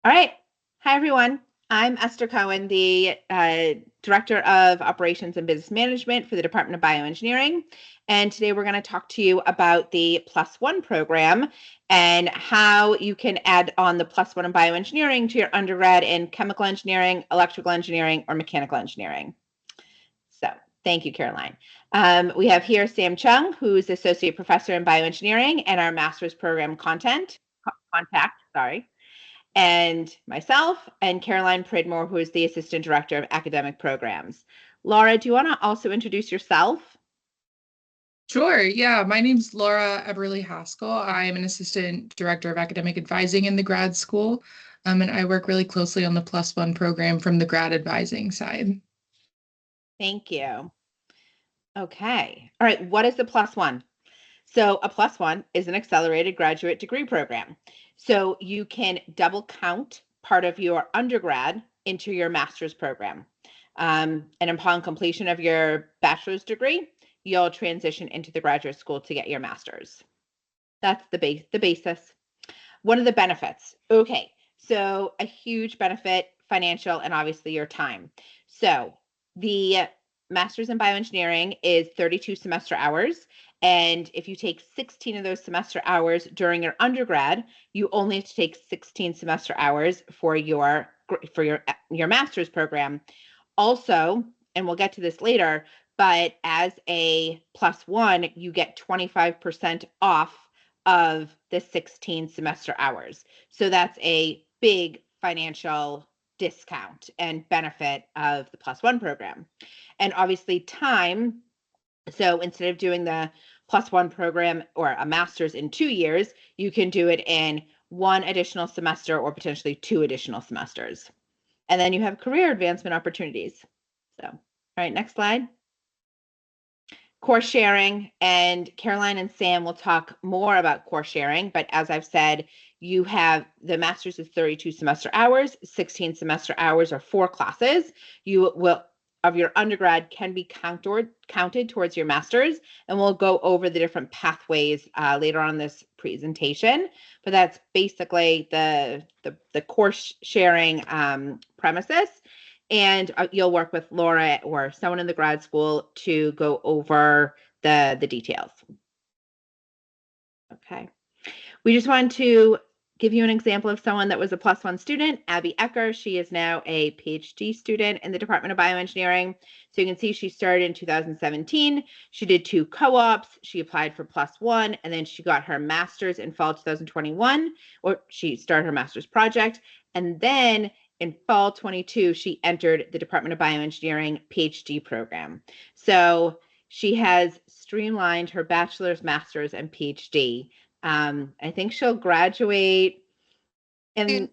All right. Hi, everyone. I'm Esther Cohen, the Director of Operations and Business Management for the Department of Bioengineering. And today we're going to talk to you about the +1 program and how you can add on the +1 in bioengineering to your undergrad in chemical engineering, electrical engineering, or mechanical engineering. So thank you, Caroline. We have here Sam Chung, who's Associate Professor in Bioengineering and our master's program contact, and myself, and Caroline Pridmore, who is the Assistant Director of Academic Programs. Laura, do you want to also introduce yourself? Sure. Yeah. My name's Laura Eberly Haskell. I'm an assistant director of academic advising in the grad school, and I work really closely on the +1 program from the grad advising side. Thank you. Okay. All right. What is the +1? So a +1 is an accelerated graduate degree program. So you can double count part of your undergrad into your master's program. And upon completion of your bachelor's degree, you'll transition into the graduate school to get your master's. That's the basis. What are the benefits? Okay, so a huge benefit, financial, and obviously your time. So the master's in bioengineering is 32 semester hours. And if you take 16 of those semester hours during your undergrad, you only have to take 16 semester hours for your master's program. Also, and we'll get to this later, but as a +1, you get 25% off of the 16 semester hours. So that's a big financial discount and benefit of the +1 program. And obviously time. So instead of doing the +1 program or a master's in 2 years, you can do it in 1 additional semester or potentially 2 additional semesters. And then you have career advancement opportunities. So, all right, next slide. Course sharing, and Caroline and Sam will talk more about course sharing, but as I've said, you have the master's is 32 semester hours, 16 semester hours or 4 classes. You will of your undergrad can be counted towards your master's, and we'll go over the different pathways later on in this presentation. But that's basically the course sharing premises. And you'll work with Laura or someone in the grad school to go over the details. Okay. We just wanted to give you an example of someone that was a +1 student, Abby Ecker. She is now a PhD student in the Department of Bioengineering. So you can see she started in 2017. She did 2 co-ops. She applied for +1, and then she got her master's in fall 2021, or she started her master's project. And then in fall 22, she entered the Department of Bioengineering PhD program. So she has streamlined her bachelor's, master's, and PhD. I think she'll graduate in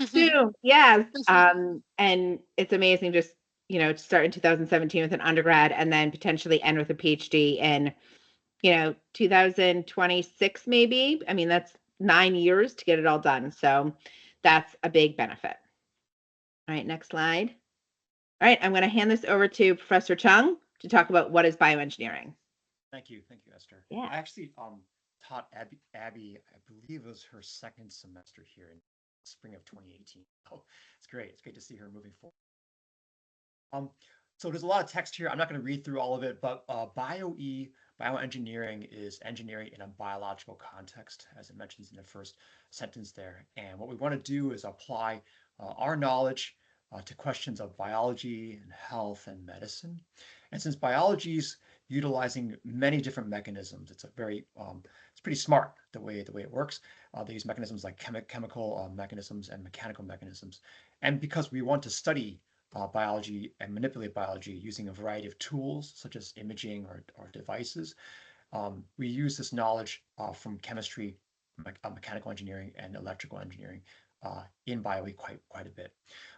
soon. Yes. And it's amazing just, to start in 2017 with an undergrad and then potentially end with a PhD in, 2026 maybe. I mean, that's 9 years to get it all done. So that's a big benefit. All right, next slide. All right, I'm going to hand this over to Professor Chung to talk about what is bioengineering. Thank you, Esther. Yeah. I actually taught Abby, I believe it was her second semester here in spring of 2018. Oh, it's great. It's great to see her moving forward. So there's a lot of text here. I'm not going to read through all of it, but bioengineering is engineering in a biological context, as it mentions in the first sentence there. And what we want to do is apply our knowledge to questions of biology and health and medicine. And since biology is utilizing many different mechanisms, it's pretty smart the way it works. They use mechanisms like chemical mechanisms and mechanical mechanisms. And because we want to study biology and manipulate biology using a variety of tools such as imaging or devices, we use this knowledge from chemistry, mechanical engineering, and electrical engineering in BioE quite a bit.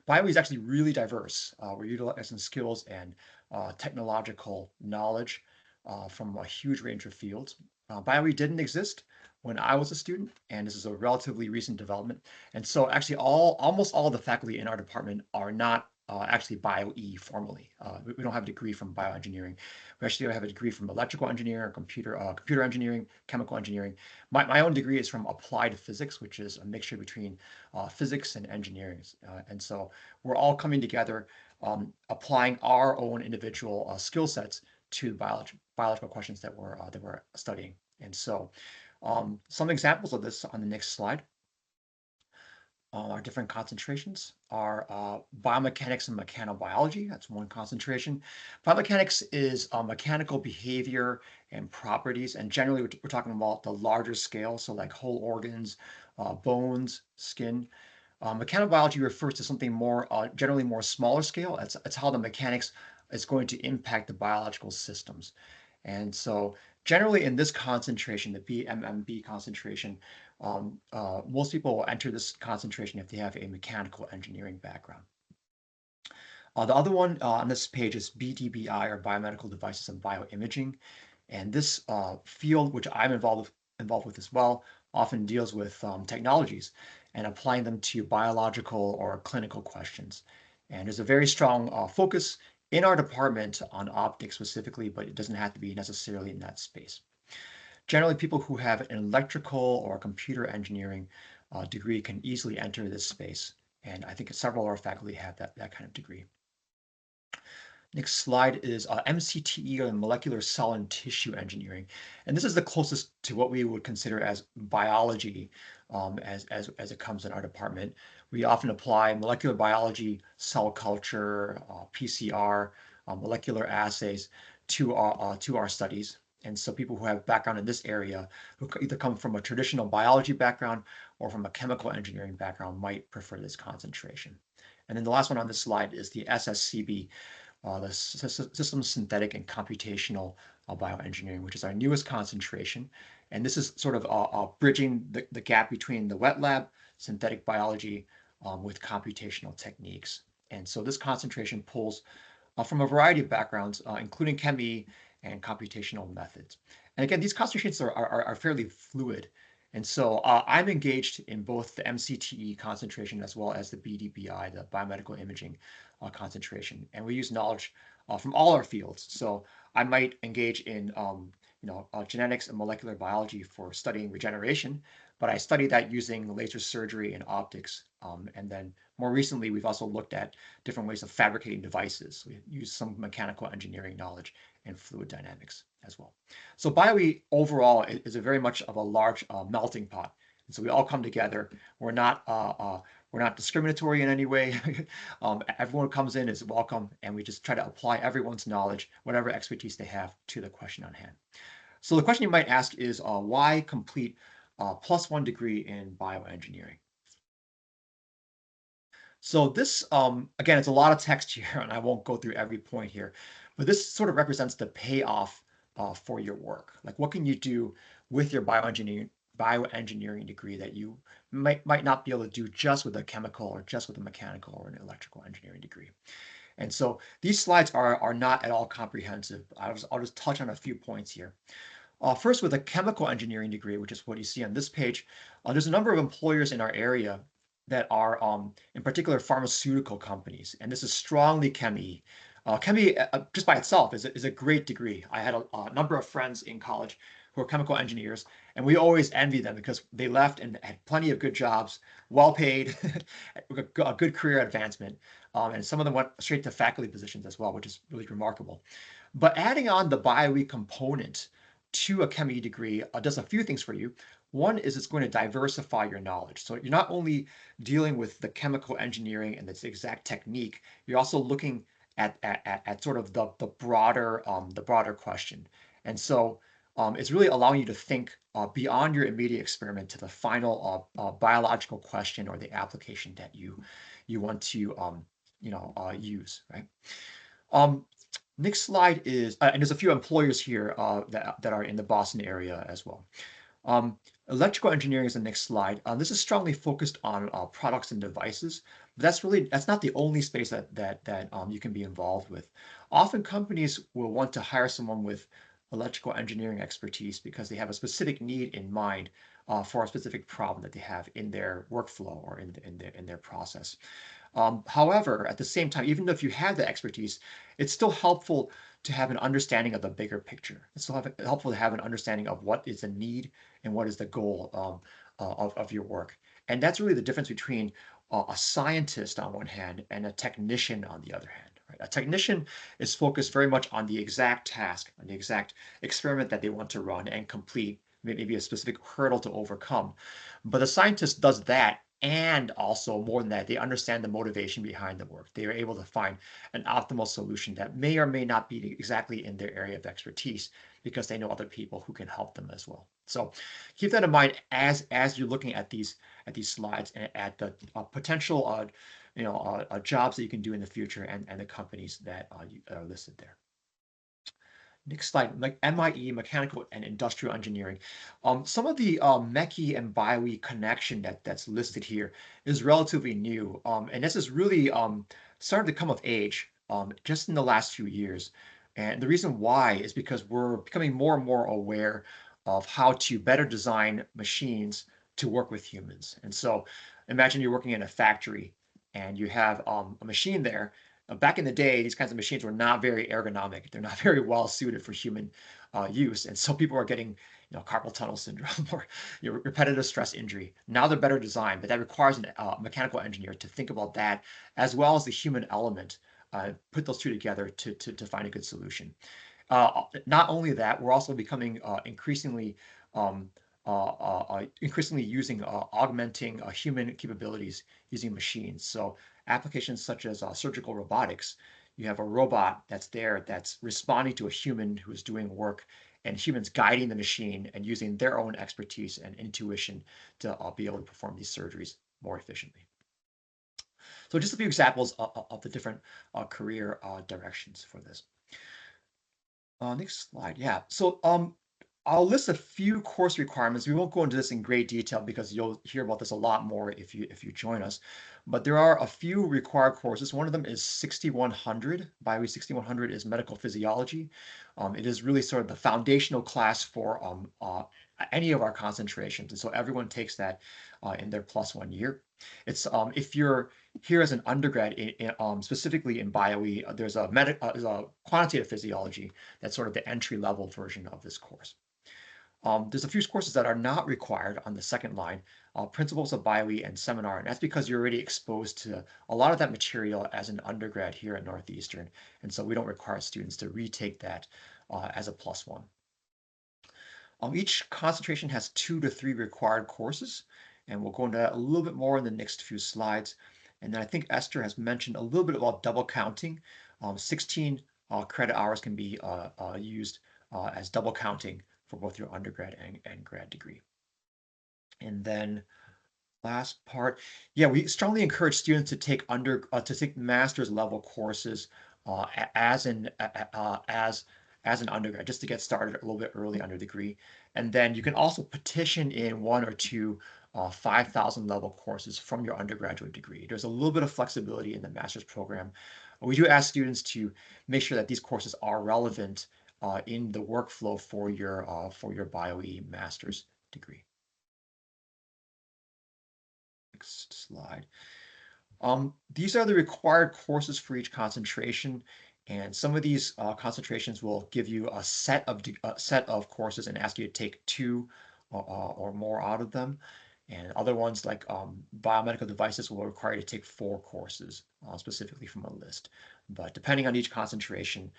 BioE is actually really diverse. We're utilizing skills and technological knowledge from a huge range of fields. BioE didn't exist when I was a student, and this is a relatively recent development. And so actually almost all the faculty in our department are not actually Bio-E formally. We don't have a degree from bioengineering. We actually have a degree from electrical engineering, computer engineering, chemical engineering. My own degree is from applied physics, which is a mixture between physics and engineering. And so we're all coming together, applying our own individual skill sets to biological questions that we're studying. And so some examples of this on the next slide. Our different concentrations are biomechanics and mechanobiology. That's one concentration. Biomechanics is mechanical behavior and properties. And generally, we're talking about the larger scale, so like whole organs, bones, skin. Mechanobiology refers to something more, generally more smaller scale. It's how the mechanics is going to impact the biological systems. And so generally in this concentration, the BMMB concentration, most people will enter this concentration if they have a mechanical engineering background. The other one on this page is BDBI, or biomedical devices and bioimaging. And this field, which I'm involved with as well, often deals with technologies and applying them to biological or clinical questions. And there's a very strong focus in our department on optics specifically, but it doesn't have to be necessarily in that space. Generally, people who have an electrical or computer engineering degree can easily enter this space. And I think several of our faculty have that kind of degree. Next slide is MCTE, or molecular cell and tissue engineering. And this is the closest to what we would consider as biology as it comes in our department. We often apply molecular biology, cell culture, PCR, molecular assays to our studies. And so people who have background in this area, who either come from a traditional biology background or from a chemical engineering background, might prefer this concentration. And then the last one on this slide is the SSCB, the Systems, Synthetic, and Computational Bioengineering, which is our newest concentration. And this is sort of bridging the gap between the wet lab, synthetic biology, with computational techniques. And so this concentration pulls from a variety of backgrounds, including CHEME and computational methods. And again, these concentrations are fairly fluid. And so I'm engaged in both the MCTE concentration as well as the BDBI, the biomedical imaging concentration. And we use knowledge from all our fields. So I might engage in genetics and molecular biology for studying regeneration, but I study that using laser surgery and optics. And then more recently, we've also looked at different ways of fabricating devices. We use some mechanical engineering knowledge and fluid dynamics as well. So BioE overall is a very much of a large melting pot. And so we all come together. We're not discriminatory in any way. Everyone who comes in is welcome, and we just try to apply everyone's knowledge, whatever expertise they have, to the question on hand. So the question you might ask is, why complete a +1 degree in bioengineering? So this, again, it's a lot of text here, and I won't go through every point here, but this sort of represents the payoff for your work. Like, what can you do with your bioengineering degree that you might not be able to do just with a chemical or just with a mechanical or an electrical engineering degree. And so these slides are not at all comprehensive. I'll just touch on a few points here. First, with a chemical engineering degree, which is what you see on this page, there's a number of employers in our area that are, in particular, pharmaceutical companies. And this is strongly CHEME. CHEME, just by itself, is a great degree. I had a number of friends in college who are chemical engineers, and we always envy them because they left and had plenty of good jobs, well paid, a good career advancement. And some of them went straight to faculty positions as well, which is really remarkable. But adding on the BioE component to a CHEME degree does a few things for you. One is it's going to diversify your knowledge. So you're not only dealing with the chemical engineering and its exact technique, you're also looking at sort of the broader question. And so it's really allowing you to think beyond your immediate experiment to the final biological question or the application that you want to use, right? Next slide is, and there's a few employers here that are in the Boston area as well. Electrical engineering is the next slide. This is strongly focused on products and devices. But that's not the only space that you can be involved with. Often companies will want to hire someone with electrical engineering expertise because they have a specific need in mind for a specific problem that they have in their workflow or in their process. However, at the same time, even if you have the expertise, it's still helpful to have an understanding of the bigger picture. It's still helpful to have an understanding of what is the need and what is the goal of your work. And that's really the difference between a scientist on one hand and a technician on the other hand. Right? A technician is focused very much on the exact task, on the exact experiment that they want to run and complete, maybe a specific hurdle to overcome. But the scientist does that, and also more than that, they understand the motivation behind the work. They are able to find an optimal solution that may or may not be exactly in their area of expertise because they know other people who can help them as well. So keep that in mind as you're looking at these slides and at the potential jobs that you can do in the future and the companies that are listed there. Next slide, like MIE, mechanical and industrial engineering. Some of the MECI and BioE connection that's listed here is relatively new. And this is really started to come of age just in the last few years. And the reason why is because we're becoming more and more aware of how to better design machines to work with humans. And so imagine you're working in a factory and you have a machine there. Back in the day, these kinds of machines were not very ergonomic. They're not very well suited for human use. And so people are getting carpal tunnel syndrome or repetitive stress injury. Now they're better designed, but that requires a mechanical engineer to think about that as well as the human element, put those two together to find a good solution. Not only that, we're also becoming increasingly using augmenting human capabilities using machines. So applications such as surgical robotics, you have a robot that's there that's responding to a human who is doing work, and humans guiding the machine and using their own expertise and intuition to be able to perform these surgeries more efficiently. So just a few examples of the different career directions for this. Next slide. Yeah. So I'll list a few course requirements. We won't go into this in great detail because you'll hear about this a lot more if you join us. But there are a few required courses. One of them is 6100. Bioe 6100 is medical physiology. It is really sort of the foundational class for any of our concentrations, and so everyone takes that in their +1 year. It's if you're here as an undergrad, specifically in Bioe, there's a quantitative physiology that's sort of the entry-level version of this course. There's a few courses that are not required on the second line, Principles of Bioe and Seminar, and that's because you're already exposed to a lot of that material as an undergrad here at Northeastern, and so we don't require students to retake that as a +1. Each concentration has 2 to 3 required courses, and we'll go into that a little bit more in the next few slides. And then I think Esther has mentioned a little bit about double counting. 16 credit hours can be used as double counting for both your undergrad and grad degree. And then last part, yeah, we strongly encourage students to take master's level courses as an undergrad, just to get started a little bit early under degree. And then you can also petition in 1 or 2 5,000 level courses from your undergraduate degree. There's a little bit of flexibility in the master's program. We do ask students to make sure that these courses are relevant in the workflow for your Bioe master's degree. Next slide. These are the required courses for each concentration, and some of these concentrations will give you a set of courses and ask you to take 2 or more out of them. And other ones like biomedical devices will require you to take 4 courses specifically from a list. But depending on each concentration,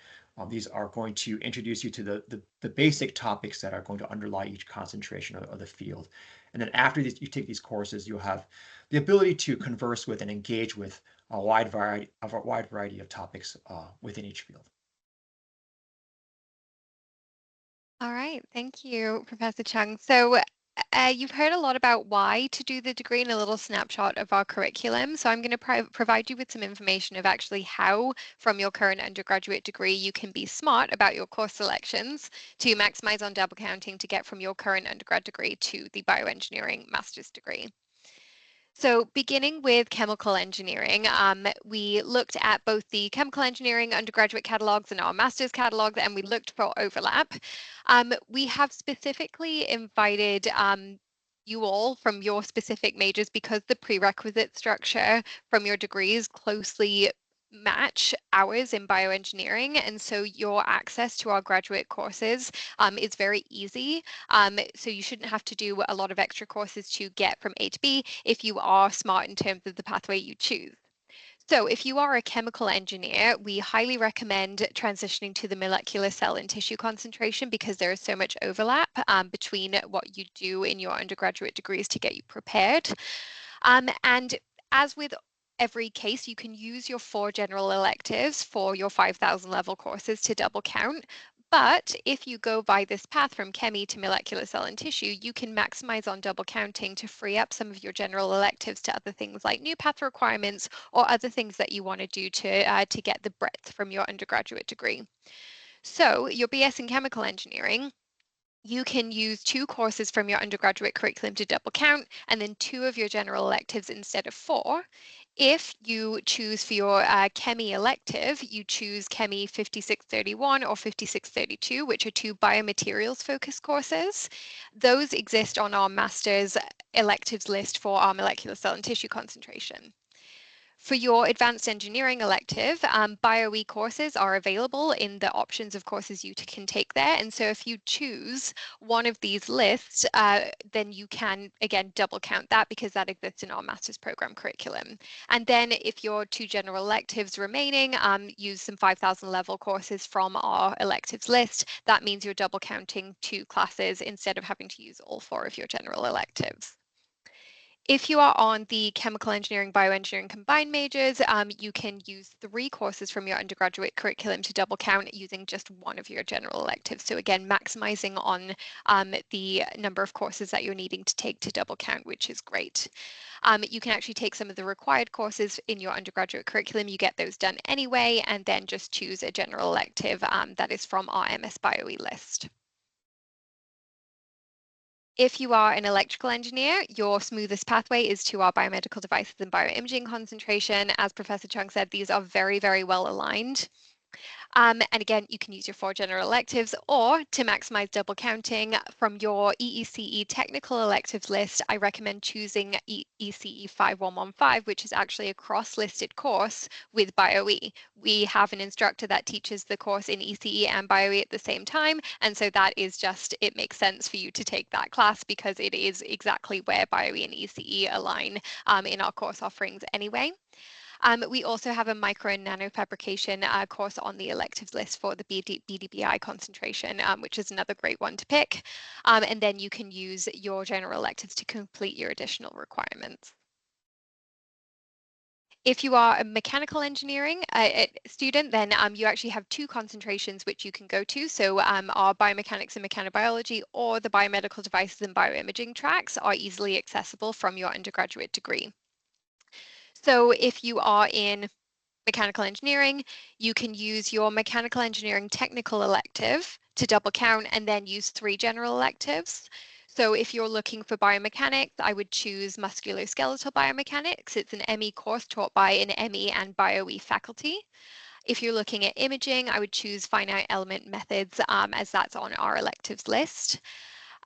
these are going to introduce you to the basic topics that are going to underlie each concentration of the field. And then after you take these courses, you'll have the ability to converse with and engage with a wide variety of topics within each field. All right, thank you, Professor Chung. So you've heard a lot about why to do the degree and a little snapshot of our curriculum. So I'm going to provide you with some information of actually how from your current undergraduate degree you can be smart about your course selections to maximize on double counting to get from your current undergrad degree to the bioengineering master's degree. So beginning with chemical engineering, we looked at both the chemical engineering undergraduate catalogs and our master's catalogs, and we looked for overlap. We have specifically invited you all from your specific majors because the prerequisite structure from your degrees closely match ours in bioengineering, and so your access to our graduate courses is very easy. So you shouldn't have to do a lot of extra courses to get from A to B if you are smart in terms of the pathway you choose. So if you are a chemical engineer, we highly recommend transitioning to the molecular cell and tissue concentration because there is so much overlap between what you do in your undergraduate degrees to get you prepared. And as with every case, you can use your 4 general electives for your 5,000 level courses to double count. But if you go by this path from CHEME to molecular cell and tissue, you can maximize on double counting to free up some of your general electives to other things like new path requirements or other things that you want to do to get the breadth from your undergraduate degree. So your BS in chemical engineering, you can use 2 courses from your undergraduate curriculum to double count, and then 2 of your general electives instead of 4. If you choose for your CHEME elective, you choose CHEME 5631 or 5632, which are 2 biomaterials focused courses. Those exist on our master's electives list for our molecular cell and tissue concentration. For your advanced engineering elective, BioE courses are available in the options of courses you can take there. And so if you choose one of these lists, then you can, again, double count that because that exists in our master's program curriculum. And then if your 2 general electives remaining, use some 5,000 level courses from our electives list, that means you're double counting 2 classes instead of having to use all 4 of your general electives. If you are on the chemical engineering, bioengineering combined majors, you can use 3 courses from your undergraduate curriculum to double count using just one of your general electives. So again, maximizing on the number of courses that you're needing to take to double count, which is great. You can actually take some of the required courses in your undergraduate curriculum. You get those done anyway, and then just choose a general elective that is from our MS BioE list. If you are an electrical engineer, your smoothest pathway is to our biomedical devices and bioimaging concentration. As Professor Chung said, these are very, very well aligned. And again, you can use your 4 general electives, or to maximize double counting from your EECE technical electives list, I recommend choosing ECE 5115, which is actually a cross-listed course with BioE. We have an instructor that teaches the course in ECE and BioE at the same time, and so that is just, it makes sense for you to take that class because it is exactly where BioE and ECE align in our course offerings anyway. We also have a micro and nanofabrication course on the electives list for the BDBI concentration, which is another great one to pick. And then you can use your general electives to complete your additional requirements. If you are a mechanical engineering student, then you actually have 2 concentrations which you can go to. So our biomechanics and mechanobiology or the biomedical devices and bioimaging tracks are easily accessible from your undergraduate degree. So if you are in mechanical engineering, you can use your mechanical engineering technical elective to double count and then use 3 general electives. So if you're looking for biomechanics, I would choose musculoskeletal biomechanics. It's an ME course taught by an ME and BioE faculty. If you're looking at imaging, I would choose finite element methods as that's on our electives list.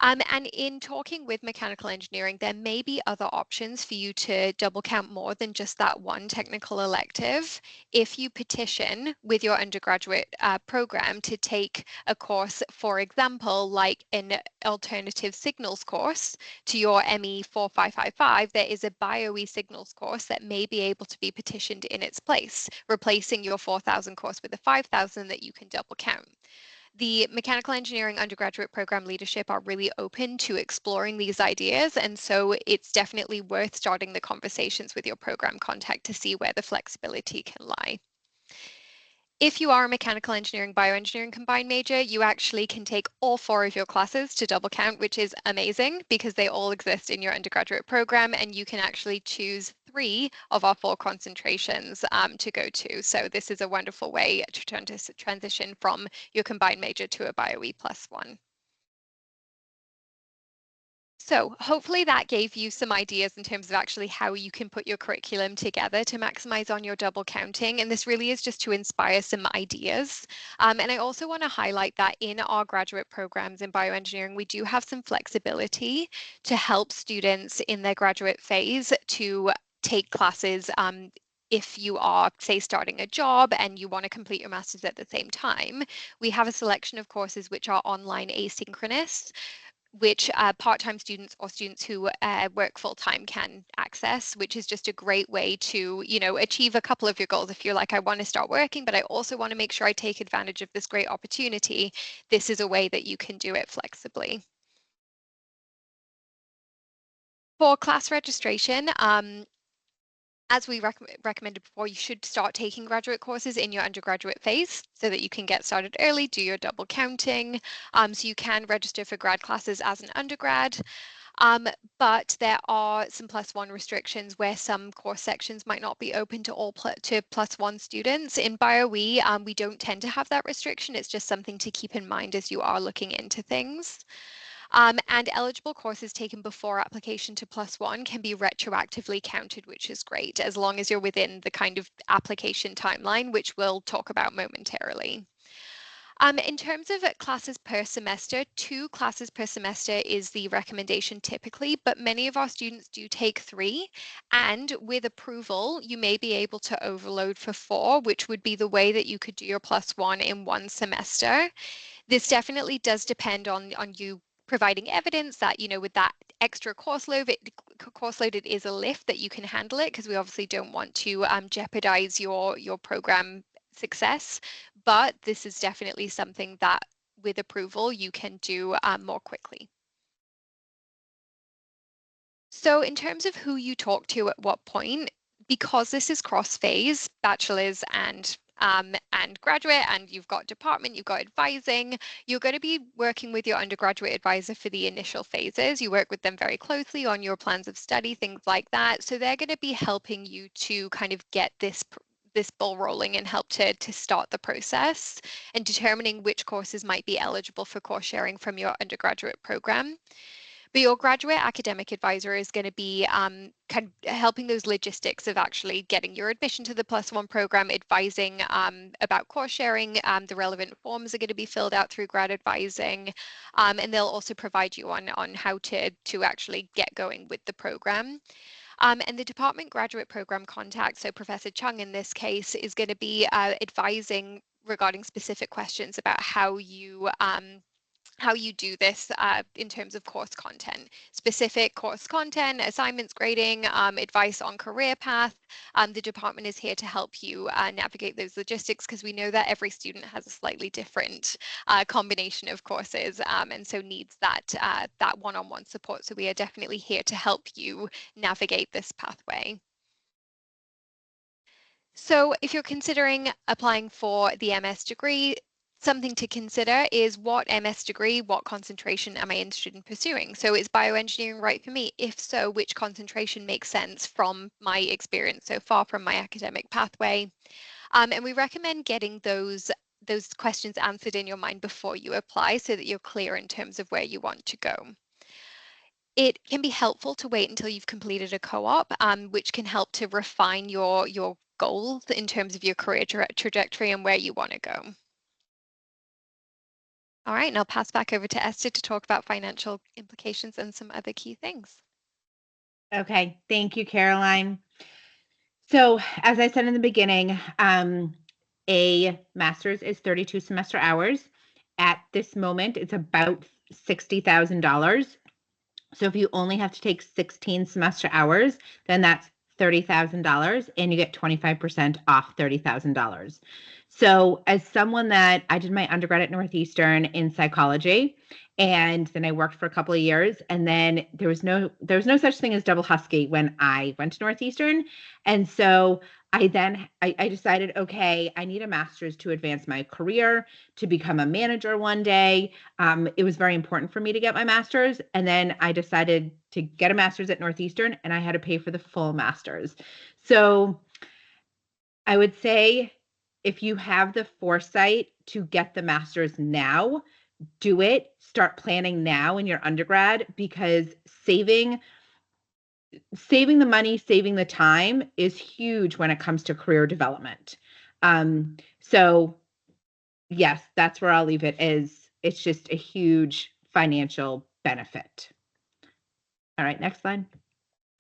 And in talking with mechanical engineering, there may be other options for you to double count more than just that one technical elective. If you petition with your undergraduate program to take a course, for example, like an alternative signals course to your ME 4555, there is a BioE signals course that may be able to be petitioned in its place, replacing your 4,000 course with a 5,000 that you can double count. The mechanical engineering undergraduate program leadership are really open to exploring these ideas, and so it's definitely worth starting the conversations with your program contact to see where the flexibility can lie. If you are a mechanical engineering bioengineering combined major, you actually can take all 4 of your classes to double count, which is amazing because they all exist in your undergraduate program, and you can actually choose 3 of our 4 concentrations to go to. So this is a wonderful way to transition from your combined major to a BioE +1. So hopefully that gave you some ideas in terms of actually how you can put your curriculum together to maximize on your double counting. And this really is just to inspire some ideas. And I also want to highlight that in our graduate programs in bioengineering, we do have some flexibility to help students in their graduate phase to take classes if you are, say, starting a job and you want to complete your master's at the same time. We have a selection of courses which are online asynchronous, which part-time students or students who work full-time can access, which is just a great way to, achieve a couple of your goals. If you're like, I want to start working, but I also want to make sure I take advantage of this great opportunity, this is a way that you can do it flexibly. For class registration, as we recommended before, you should start taking graduate courses in your undergraduate phase so that you can get started early, do your double counting. So you can register for grad classes as an undergrad. But there are some +1 restrictions where some course sections might not be open to all +1 students. In BioE, we don't tend to have that restriction. It's just something to keep in mind as you are looking into things. And eligible courses taken before application to +1 can be retroactively counted, which is great, as long as you're within the kind of application timeline, which we'll talk about momentarily. In terms of classes per semester, 2 classes per semester is the recommendation typically, but many of our students do take 3. And with approval, you may be able to overload for 4, which would be the way that you could do your +1 in one semester. This definitely does depend on you providing evidence that, with that extra course load, it is a lift that you can handle it, because we obviously don't want to jeopardize your program success, but this is definitely something that with approval you can do more quickly. So in terms of who you talk to at what point, because this is cross-phase, bachelor's and graduate, and you've got department, you've got advising, you're going to be working with your undergraduate advisor for the initial phases. You work with them very closely on your plans of study, things like that. So they're going to be helping you to kind of get this ball rolling and help to start the process and determining which courses might be eligible for course sharing from your undergraduate program. But your graduate academic advisor is going to be kind of helping those logistics of actually getting your admission to the +1 program, advising about course sharing. The relevant forms are going to be filled out through grad advising, and they'll also provide you on how to actually get going with the program. And the department graduate program contact, so Professor Chung in this case, is going to be advising regarding specific questions about how you do this in terms of course content, specific course content, assignments, grading, advice on career path. The department is here to help you navigate those logistics, because we know that every student has a slightly different combination of courses, and so needs that one-on-one support. So we are definitely here to help you navigate this pathway. So if you're considering applying for the MS degree, something to consider is what MS degree, what concentration am I interested in pursuing? So is bioengineering right for me? If so, which concentration makes sense from my experience so far, from my academic pathway? And we recommend getting those questions answered in your mind before you apply, so that you're clear in terms of where you want to go. It can be helpful to wait until you've completed a co-op, which can help to refine your goals in terms of your career trajectory and where you want to go. All right, and I'll pass back over to Esther to talk about financial implications and some other key things. Okay, thank you, Caroline. So as I said in the beginning, a master's is 32 semester hours. At this moment, it's about $60,000. So if you only have to take 16 semester hours, then that's $30,000, and you get 25% off $30,000. So as someone that I did my undergrad at Northeastern in psychology, and then I worked for a couple of years, and then there was no such thing as double Husky when I went to Northeastern. And so I decided, okay, I need a master's to advance my career, to become a manager one day. It was very important for me to get my master's. And then I decided to get a master's at Northeastern, and I had to pay for the full master's. So I would say if you have the foresight to get the master's now, do it. Start planning now in your undergrad, because saving the money, saving the time is huge when it comes to career development. So yes, that's where I'll leave it. It's just a huge financial benefit. All right, next slide.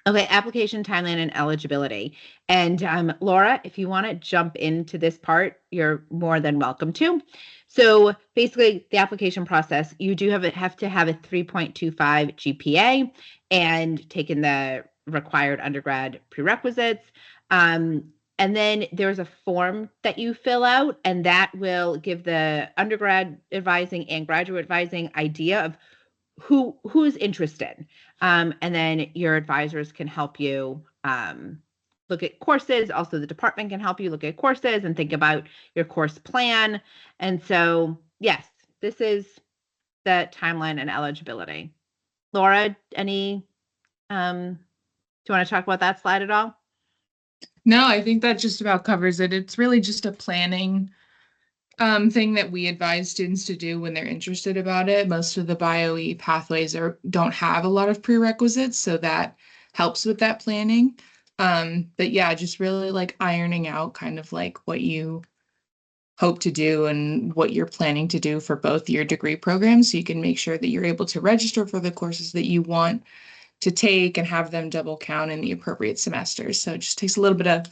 Okay, application timeline and eligibility. And Laura, if you want to jump into this part, you're more than welcome to. So basically, the application process, you do have to have a 3.25 GPA and taken the required undergrad prerequisites. And then there's a form that you fill out, and that will give the undergrad advising and graduate advising idea of who is interested. And then your advisors can help you look at courses. Also, the department can help you look at courses and think about your course plan. And so, yes, this is the timeline and eligibility. Laura, any, do you want to talk about that slide at all? No, I think that just about covers it. It's really just a planning thing that we advise students to do when they're interested about it. Most of the BioE pathways don't have a lot of prerequisites, so that helps with that planning. But yeah, just really like ironing out kind of like what you hope to do and what you're planning to do for both your degree programs, so you can make sure that you're able to register for the courses that you want to take and have them double count in the appropriate semesters. So it just takes a little bit of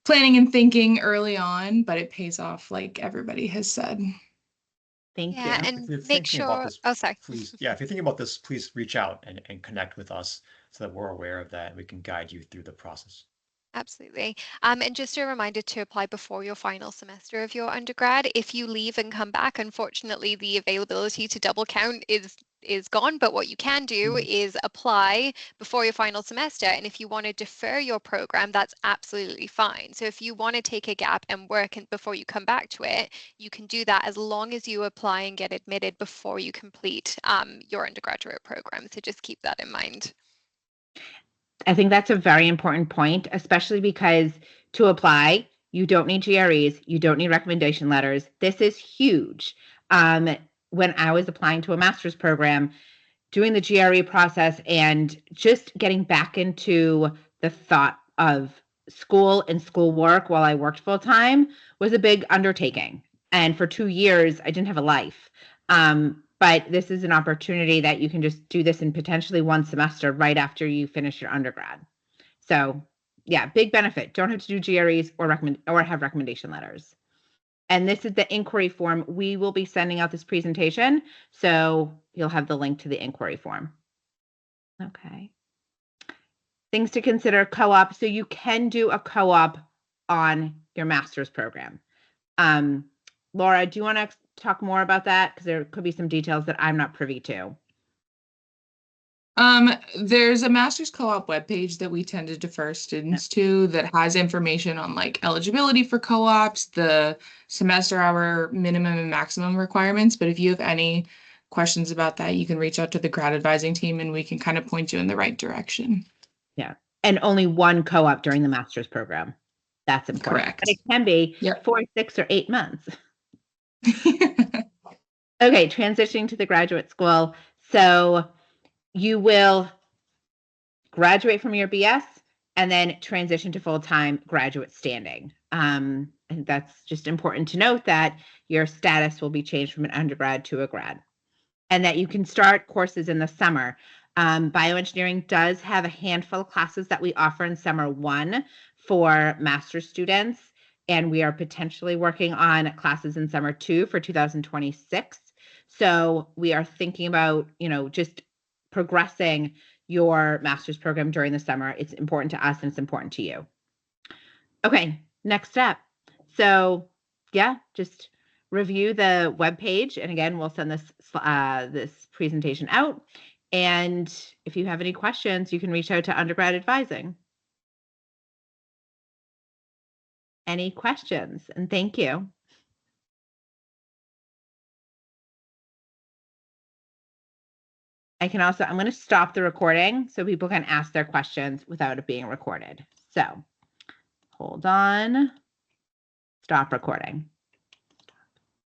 planning and thinking early on, but it pays off, like everybody has said. Thank Yeah, you. and If you're make thinking about sure, this, oh, sorry. please, yeah, if you're thinking about this, please reach out and connect with us so that we're aware of that and we can guide you through the process. Absolutely. And just a reminder to apply before your final semester of your undergrad. If you leave and come back, unfortunately, the availability to double count is gone. But what you can do is apply before your final semester. And if you want to defer your program, that's absolutely fine. So if you want to take a gap and work before you come back to it, you can do that as long as you apply and get admitted before you complete your undergraduate program. So just keep that in mind. I think that's a very important point, especially because to apply, you don't need GREs, you don't need recommendation letters. This is huge. When I was applying to a master's program, doing the GRE process and just getting back into the thought of school and school work while I worked full time was a big undertaking. And for 2 years, I didn't have a life. But this is an opportunity that you can just do this in potentially one semester right after you finish your undergrad. So yeah, big benefit. Don't have to do GREs or have recommendation letters. And this is the inquiry form. We will be sending out this presentation, so you'll have the link to the inquiry form. Okay. Things to consider: co-op. So you can do a co-op on your master's program. Laura, do you want to talk more about that? Because there could be some details that I'm not privy to. There's a master's co-op webpage that we tend to defer students to that has information on like eligibility for co-ops, the semester hour minimum and maximum requirements. But if you have any questions about that, you can reach out to the grad advising team and we can kind of point you in the right direction. Yeah. And only one co-op during the master's program. That's important. Correct. But it can be 4, 6, or 8 months. Okay, transitioning to the graduate school. So you will graduate from your BS and then transition to full-time graduate standing. I think that's just important to note, that your status will be changed from an undergrad to a grad, and that you can start courses in the summer. Bioengineering does have a handful of classes that we offer in summer 1 for master's students, and we are potentially working on classes in summer 2 for 2026. So we are thinking about, just progressing your master's program during the summer. It's important to us and it's important to you. Okay, next step. So yeah, just review the webpage. And again, we'll send this presentation out. And if you have any questions, you can reach out to undergrad advising. Any questions? And thank you. I'm going to stop the recording so people can ask their questions without it being recorded. So hold on. Stop recording.